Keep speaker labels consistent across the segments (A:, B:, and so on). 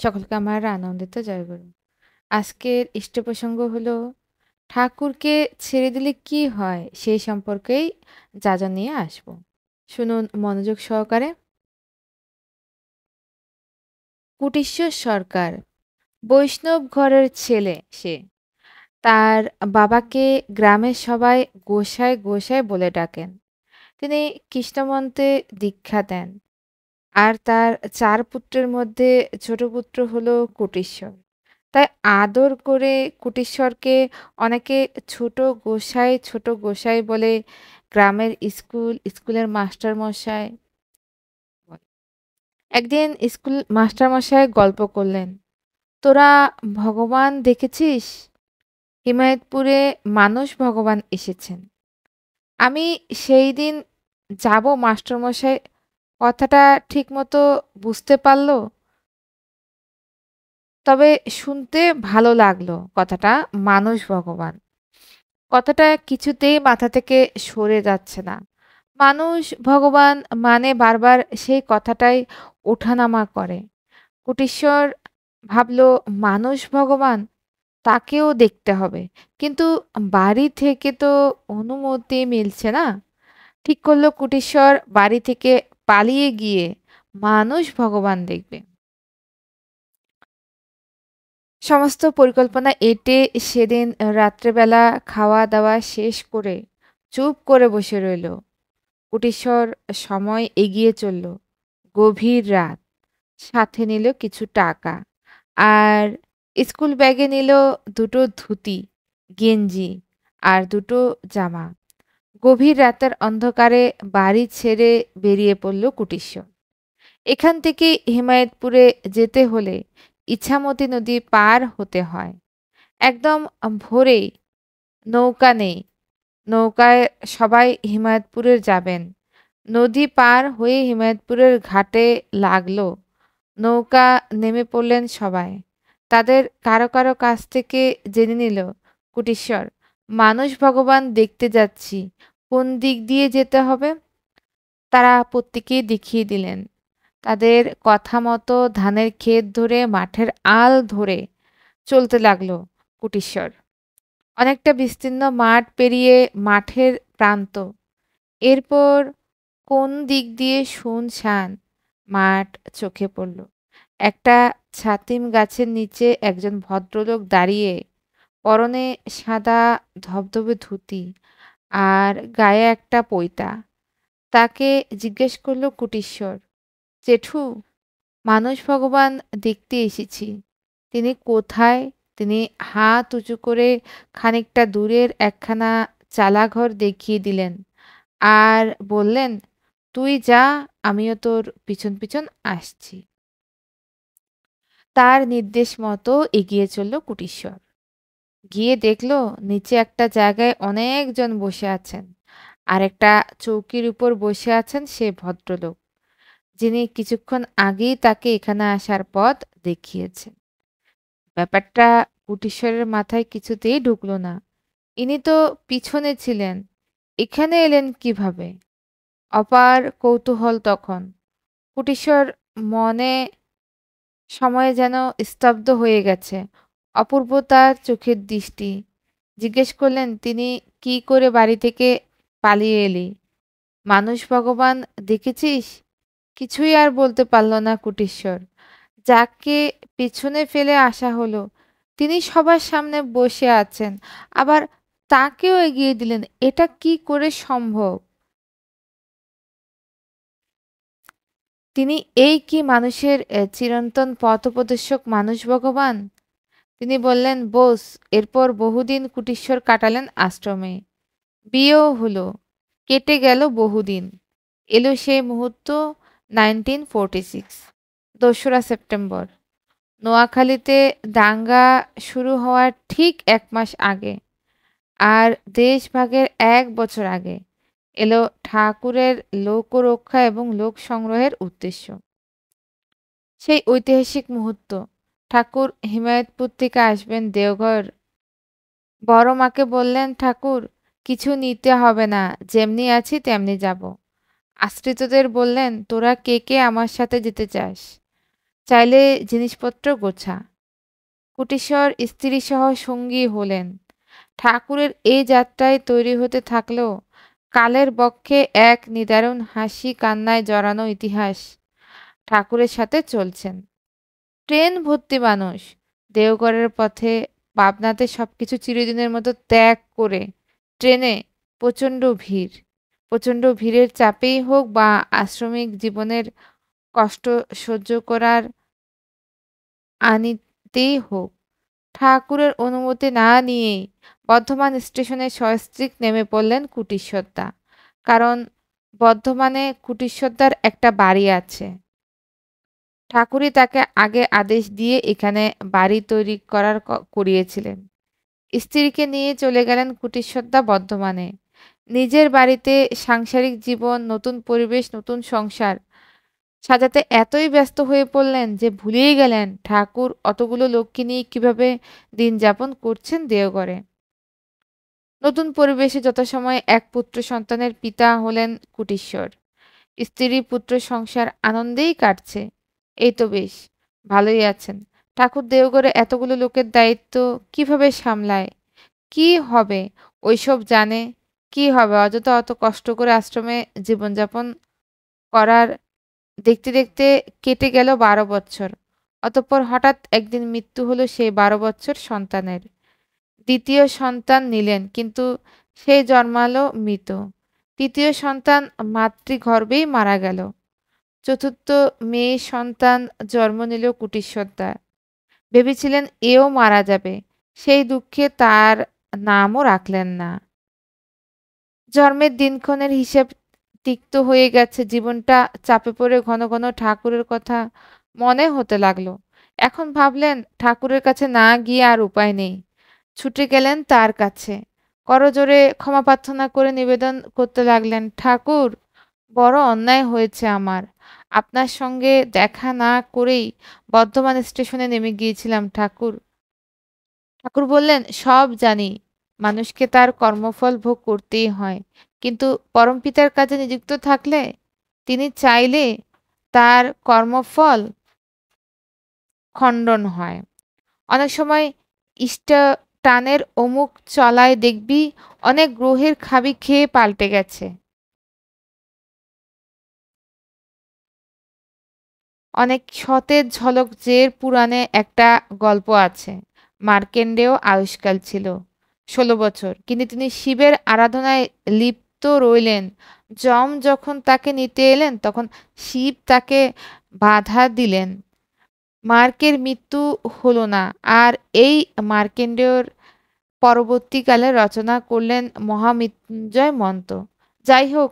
A: সকলকে আমার আনন্দিত জয়গুরু। আজকের ইষ্ট প্রসঙ্গ হলো ঠাকুরকে ছেড়ে দিলে কি হয় সেই সম্পর্কেই যা নিয়ে আসবো। শুনুন মনোযোগ সহকারে। কুটিশ্বর সরকার বৈষ্ণব ঘরের ছেলে সে। তার বাবাকে গ্রামের সবাই গোসাই গোসাই বলে ডাকেন। তিনি কৃষ্ণমন্ত্রে দীক্ষা দেন। আর তার ৪ পুত্রের মধ্যে ছোট পুত্র হলো কুটিশ্বর। তাই আদর করে কুটিশ্বরকে অনেকে ছোট গোসাই বলে। গ্রামের স্কুলের মাস্টারমশাই বলে। একদিন স্কুল মাস্টারমশাই গল্প করলেন, তোরা ভগবান দেখেছিস? হিমায়তপুরে মানুষ ভগবান এসেছেন। আমি সেই দিন যাব মাস্টারমশাই কথাটা ঠিকমতো বুঝতে পারল, তবে শুনতে ভালো লাগলো কথাটা মানুষ ভগবান। কথাটা কিছুতেই মাথা থেকে সরে যাচ্ছে না। মানুষ ভগবান মানে বারবার সেই কথাটাই ওঠানামা করে। কুটিশ্বর ভাবল মানুষ ভগবান, তাকেও দেখতে হবে। কিন্তু বাড়ি থেকে তো অনুমতি মিলছে না। ঠিক করলো কুটিশ্বর বাড়ি থেকে পালিয়ে গিয়ে মানুষ ভগবান দেখবে। সমস্ত পরিকল্পনা এঁটে সেদিন রাত্রেবেলা খাওয়া দাওয়া শেষ করে চুপ করে বসে রইল। কুটিশ্বর সময় এগিয়ে চলল। গভীর রাত। সাথে নিল কিছু টাকা। আর স্কুল ব্যাগে নিল দুটো ধুতি, গেঞ্জি আর দুটো জামা। গভীর রাতের অন্ধকারে বাড়ি ছেড়ে বেরিয়ে পড়ল কুটিশ্বর। এখান থেকে হিমায়তপুরে যেতে হলে ইছামতি নদী পার হতে হয়। একদম ভোরেই। নৌকা নেই। নৌকায় সবাই হিমায়তপুরে যাবেন। নদী পার হয়ে হিমায়তপুরের ঘাটে লাগলো। নৌকা নেমে পড়লেন সবাই। তাদের কারো কারো কাছ থেকে জেনে নিল কুটিশ্বর, মানুষ ভগবান দেখতে যাচ্ছি, কোন দিক দিয়ে যেতে হবে? তারা প্রত্যেকেই দেখিয়ে দিলেন। তাদের কথা মতো ধানের ক্ষেত ধরে মাঠের আল ধরে চলতে লাগলো কুটিশ্বর। অনেকটা বিস্তীর্ণ মাঠ পেরিয়ে মাঠের প্রান্ত। এরপর কোন দিক দিয়ে শুনশান মাঠ চোখে পড়ল। একটা ছাতিম গাছের নিচে একজন ভদ্রলোক দাঁড়িয়ে, পরনে সাদা ধবধবে ধুতি আর গায়ে একটা পৈতা। তাকে জিজ্ঞেস করল কুটিশ্বর, জেঠু, মানুষ ভগবান দেখতে এসেছি। তিনি কোথায়? তিনি হাত উঁচু করে খানিকটা দূরের একখানা চালাঘর দেখিয়ে দিলেন আর বললেন, তুই যা, আমিও তোর পিছন পিছন আসছি। তার নির্দেশ মতো এগিয়ে চলল কুটিশ্বর। গিয়ে দেখল নিচে একটা জায়গায় অনেকজন বসে আছেন। আর একটা চৌকির উপর বসে আছেন সে ভদ্রলোক, যিনি কিছুক্ষণ আগেই তাকে এখানে আসার পথ দেখিয়েছেন। ব্যাপারটা কুটিশ্বরের মাথায় কিছুতেই ঢুকলো না। ইনি তো পিছনে ছিলেন, এখানে এলেন কিভাবে? অপার কৌতূহল তখন। কুটিশ্বর মনে সময়ে যেন স্তব্ধ হয়ে গেছে। অপূর্ব তার চোখের দৃষ্টি। জিজ্ঞেস করলেন, তিনি কি করে বাড়ি থেকে পালিয়ে এলি? মানুষ ভগবান দেখেছিস? কিছুই আর বলতে পারল না কুটিশ্বর। যাকে পেছনে ফেলে আসা হলো তিনি সবার সামনে বসে আছেন, আবার তাকেও এগিয়ে দিলেন। এটা কি করে সম্ভব? তিনি এই কি মানুষের চিরন্তন পথপ্রদর্শক মানুষ ভগবান? তিনি বললেন, বোস। এরপর বহুদিন কুটিশ্বর কাটালেন আশ্রমে। বিয়েও হলো। কেটে গেল বহুদিন। এলো সেই মুহূর্ত 1946, ২রা সেপ্টেম্বর। নোয়াখালীতে দাঙ্গা শুরু হওয়ার ঠিক ১ মাস আগে, আর দেশভাগের ১ বছর আগে এলো ঠাকুরের লোকরক্ষা এবং লোক সংগ্রহের উদ্দেশ্য। সেই ঐতিহাসিক মুহূর্ত। ঠাকুর হিমায়তপুর থেকে আসবেন দেওঘর। বড় মাকে বললেন, ঠাকুর, কিছু নিতে হবে না, যেমনি আছি তেমনি যাব। আশ্রিতদের বললেন, তোরা কে কে আমার সাথে যেতে চাস? চাইলে জিনিসপত্র গোছা। কুটিশ্বর স্ত্রীসহ সঙ্গী হলেন। ঠাকুরের এই যাত্রায় তৈরি হতে থাকলো কালের বক্ষে এক নিদারুণ হাসি কান্নায় জড়ানো ইতিহাস। ঠাকুরের সাথে চলছেন। ট্রেন ভর্তি মানুষ। দেওঘরের পথে পাবনাতে সবকিছু চিরদিনের মতো ত্যাগ করে ট্রেনে প্রচণ্ড ভিড়। প্রচণ্ড ভিড়ের চাপেই হোক বা আশ্রমিক জীবনের কষ্ট সহ্য করার আনিতেই হোক, ঠাকুরের অনুমতি না নিয়েই বর্ধমান স্টেশনে সস্ত্রীক নেমে পড়লেন কুটিশ্বরদা। কারণ বর্ধমানে কুটিশ্বরদার একটা বাড়ি আছে। ঠাকুরই তাকে আগে আদেশ দিয়ে এখানে বাড়ি তৈরি করিয়েছিলেন। স্ত্রীকে নিয়ে চলে গেলেন কুটিশ্বরদা বর্ধমানে। নিজের বাড়িতে সাংসারিক জীবন, নতুন পরিবেশ, নতুন সংসার সাজাতে এতই ব্যস্ত হয়ে পড়লেন যে ভুলেই গেলেন ঠাকুর অতগুলো লোককে নিয়ে কিভাবে দিন যাপন করছেন দেওঘরে। নতুন পরিবেশে যথাসময়ে এক পুত্র সন্তানের পিতা হলেন কুটিশ্বর। স্ত্রী পুত্র সংসার আনন্দেই কাটছে। এই তো বেশ, ভালোই আছেন। ঠাকুর দেওঘরে এতগুলো লোকের দায়িত্ব কিভাবে সামলায়? কি হবে ওইসব জানে? কি হবে অযথা অত কষ্ট করে আশ্রমে জীবনযাপন করার? দেখতে দেখতে কেটে গেল ১২ বৎসর। অতঃপর হঠাৎ একদিন মৃত্যু হলো সেই ১২ বৎসর সন্তানের। দ্বিতীয় সন্তান নিলেন, কিন্তু সে জন্মালো মৃত। তৃতীয় সন্তান মাতৃগর্ভেই মারা গেল। চতুর্থ মেয়ে সন্তান জন্ম নিল কুটিশ্বরদার। ভেবেছিলেন এও মারা যাবে, সেই দুঃখে তার নামও রাখলেন না। জন্মের দিনক্ষণের হিসেব তিক্ত হয়ে গেছে। জীবনটা চাপে পড়ে ঘন ঘন ঠাকুরের কথা মনে হতে লাগলো। এখন ভাবলেন ঠাকুরের কাছে না গিয়ে আর উপায় নেই। ছুটে গেলেন তার কাছে। করজোড়ে ক্ষমা প্রার্থনা করে নিবেদন করতে লাগলেন, ঠাকুর, বড় অন্যায় হয়েছে আমার। আপনার সঙ্গে দেখা না করেই বর্ধমান স্টেশনে নেমে গিয়েছিলাম ঠাকুর। ঠাকুর বললেন, সব জানি, মানুষকে তার কর্মফল ভোগ করতেই হয়। কিন্তু পরমপিতার কাজে নিযুক্ত থাকলে তিনি চাইলে তার কর্মফল খণ্ডন হয়। অনেক সময় টানের অমুক চলায় দেখবি অনেক গ্রহের খাবি খেয়ে পাল্টে গেছে। অনেক সতেজ ঝলক জের পুরাণে একটা গল্প আছে। মার্কেন্ডেয় আয়ুষ্কাল ছিল ১৬ বছর, কিন্তু তিনি শিবের আরাধনায় লিপ্ত রইলেন। যম যখন তাকে নিতে এলেন তখন শিব তাকে বাধা দিলেন। মার্কের মৃত্যু হলো না। আর এই মার্কেন্ডেয়র পরবর্তীকালে রচনা করলেন মহামৃত্যুঞ্জয় মন্ত্র। যাই হোক,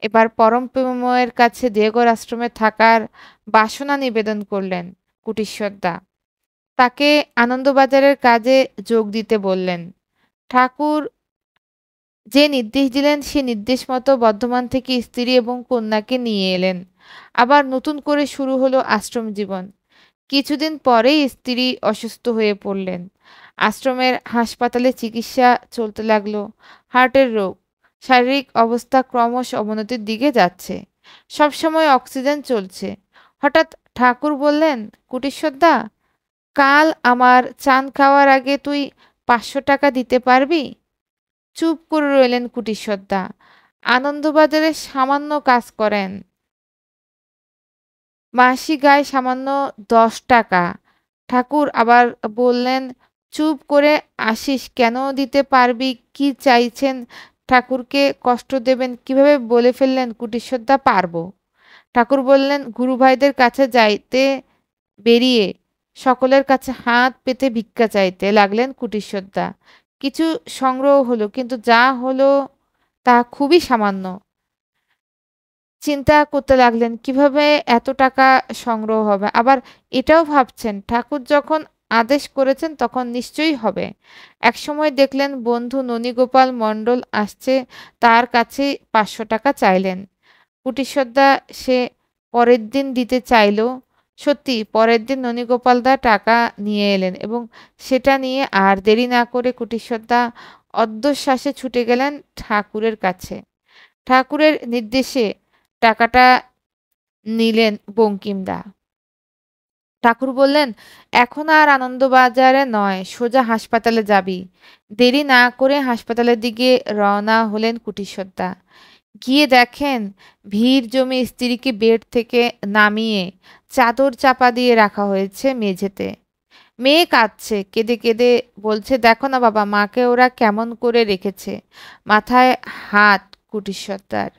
A: এবার পরম প্রেমময়ের কাছে দেওঘর আশ্রমে থাকার বাসনা নিবেদন করলেন কুটিশ্বরদা। তাকে আনন্দবাজারের কাজে যোগ দিতে বললেন। ঠাকুর যে নির্দেশ দিলেন সে নির্দেশ মতো বর্ধমান থেকে স্ত্রী এবং কন্যাকে নিয়ে এলেন। আবার নতুন করে শুরু হলো আশ্রম জীবন। কিছুদিন পরেই স্ত্রী অসুস্থ হয়ে পড়লেন। আশ্রমের হাসপাতালে চিকিৎসা চলতে লাগলো। হার্টের রোগ। শারীরিক অবস্থা ক্রমশ অবনতির দিকে যাচ্ছে। সবসময় অক্সিজেন চলছে। হঠাৎ ঠাকুর বললেন, কুটিশ্বরদা, কাল আমার চান খাওয়ার আগে তুই ৫০০ টাকা দিতে পারবি? চুপ করে রইলেন কুটিশ্বরদা। আনন্দবাজারে সামান্য কাজ করেন। মাসিক আয় সামান্য ১০ টাকা। ঠাকুর আবার বললেন, চুপ করে আসিস কেন? দিতে পারবি। কি চাইছেন? ঠাকুরকে কষ্ট দেবেন কিভাবে বলে ফেললেন কুটিশ্বরদা, পারবো। ঠাকুর বললেন, গুরুভাইদের কাছে যাইতে বেরিয়ে সকলের কাছে হাত পেতে ভিক্ষা চাইতে লাগলেন কুটিশ্বরদা। কিছু সংগ্রহ হলো, কিন্তু যা হলো তা খুবই সামান্য। চিন্তা করতে লাগলেন কিভাবে এত টাকা সংগ্রহ হবে। আবার এটাও ভাবছেন ঠাকুর যখন আদেশ করেছেন তখন নিশ্চয়ই হবে। একসময় দেখলেন বন্ধু ননীগোপাল মণ্ডল আসছে, তার কাছে ৫০০ টাকা চাইলেন। কুটিশ্বরদা সে পরের দিন দিতে চাইল। সত্যি পরের দিন ননীগোপালদা টাকা নিয়ে এলেন এবং সেটা নিয়ে আর দেরি না করে কুটিশ্বরদা অধ্যশ্বাসে ছুটে গেলেন ঠাকুরের কাছে। ঠাকুরের নির্দেশে টাকাটা নিলেন বঙ্কিমদা। ঠাকুর বললেন, "এখন আর আনন্দবাজারে নয়, সোজা হাসপাতালে যাবি।" দেরি না করে হাসপাতালের দিকে রওনা হলেন কুটিশ্বরদা। গিয়ে দেখেন ভিড় জমে স্ত্রীকে বেড থেকে নামিয়ে চাদর চাপা দিয়ে রাখা হয়েছে মেঝেতে। মেয়ে কাঁদছে, কেঁদে কেঁদে বলছে, "দেখো না বাবা, মাকে ওরা কেমন করে রেখেছে।" মাথায় হাত কুটিশ্বরদার।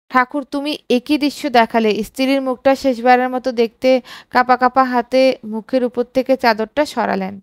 A: ঠাকুর, তুমি একই দৃশ্য দেখালে। স্ত্রীর মুখটা শেষবারের মতো দেখতে কাঁপা কাঁপা হাতে মুখের উপর থেকে চাদরটা সরালেন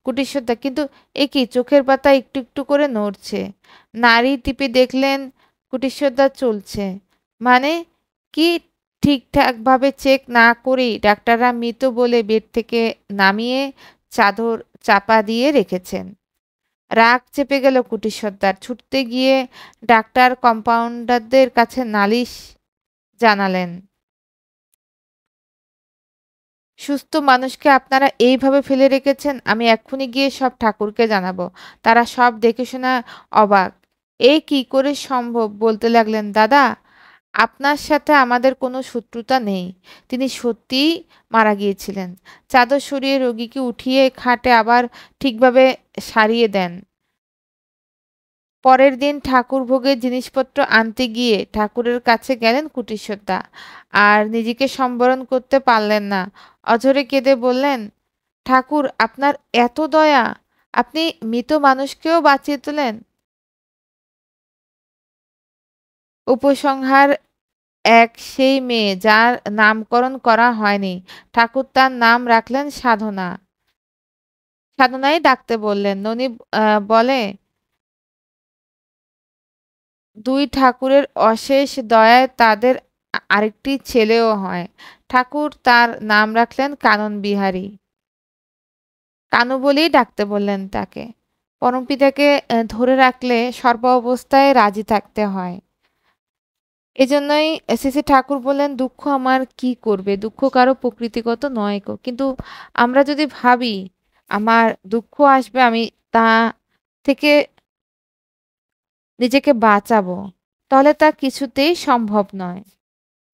A: কুটিশ্বরদা। কিন্তু এ কি, চোখের পাতা একটু একটু করে নড়ছে। নাড়ি টিপে দেখলেন কুটিশ্বরদা চলছে। মানে কি? ঠিকঠাক ভাবে চেক না করেই ডাক্তাররা মৃত বলে বেড থেকে নামিয়ে চাদর চাপা দিয়ে রেখেছেন। রাগ চেপে গেল কুটিশ্বরদার। ছুটতে গিয়ে ডাক্তার কম্পাউন্ডারদের কাছে নালিশ জানালেন, "সুস্থ মানুষকে আপনারা এইভাবে ফেলে রেখেছেন। আমি এক্ষুনি গিয়ে সব ঠাকুরকে জানাবো।" তারা সব দেখে শুনে অবাক। "এ কি করে সম্ভব?" বলতে লাগলেন, "দাদা, আপনার সাথে আমাদের কোনো শত্রুতা নেই। তিনি সত্যিই মারা গিয়েছিলেন।" চাদর সরিয়ে রোগীকে উঠিয়ে খাটে আবার ঠিকভাবে সারিয়ে দেন। পরের দিন ঠাকুরভোগের জিনিসপত্র আনতে গিয়ে ঠাকুরের কাছে গেলেন কুটিশ্বরদা। আর নিজেকে সম্বরণ করতে পারলেন না। অঝরে কেঁদে বললেন, "ঠাকুর, আপনার এত দয়া! আপনি মৃত মানুষকেও বাঁচিয়ে তোলেন।" উপসংহার এক, সেই মেয়ে যার নামকরণ করা হয়নি, ঠাকুর তার নাম রাখলেন সাধনা। সাধনাই ডাকতে বললেন। ননি বলে, দুই ঠাকুরের অশেষ দয়ায় তাদের আরেকটি ছেলেও হয়। ঠাকুর তার নাম রাখলেন কানন বিহারী। কানু বলেই ডাকতে বললেন তাকে। পরমপিতাকে ধরে রাখলে সর্ব অবস্থায় রাজি থাকতে হয়। এজন্যই শ্রী ঠাকুর বললেন, দুঃখ আমার কি করবে? দুঃখ কারো প্রকৃতিগত নয় কো। কিন্তু আমরা যদি ভাবি আমার দুঃখ আসবে, আমি তা থেকে নিজেকে বাঁচাবো, তাহলে তা কিছুতেই সম্ভব নয়।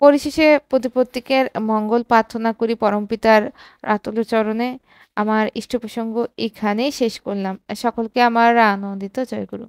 A: পরিশেষে প্রতিপত্তিকের মঙ্গল প্রার্থনা করি পরমপিতার আতুল চরণে। আমার ইষ্ট প্রসঙ্গ এখানেই শেষ করলাম। সকলকে আমার আনন্দিত জয়গুরু।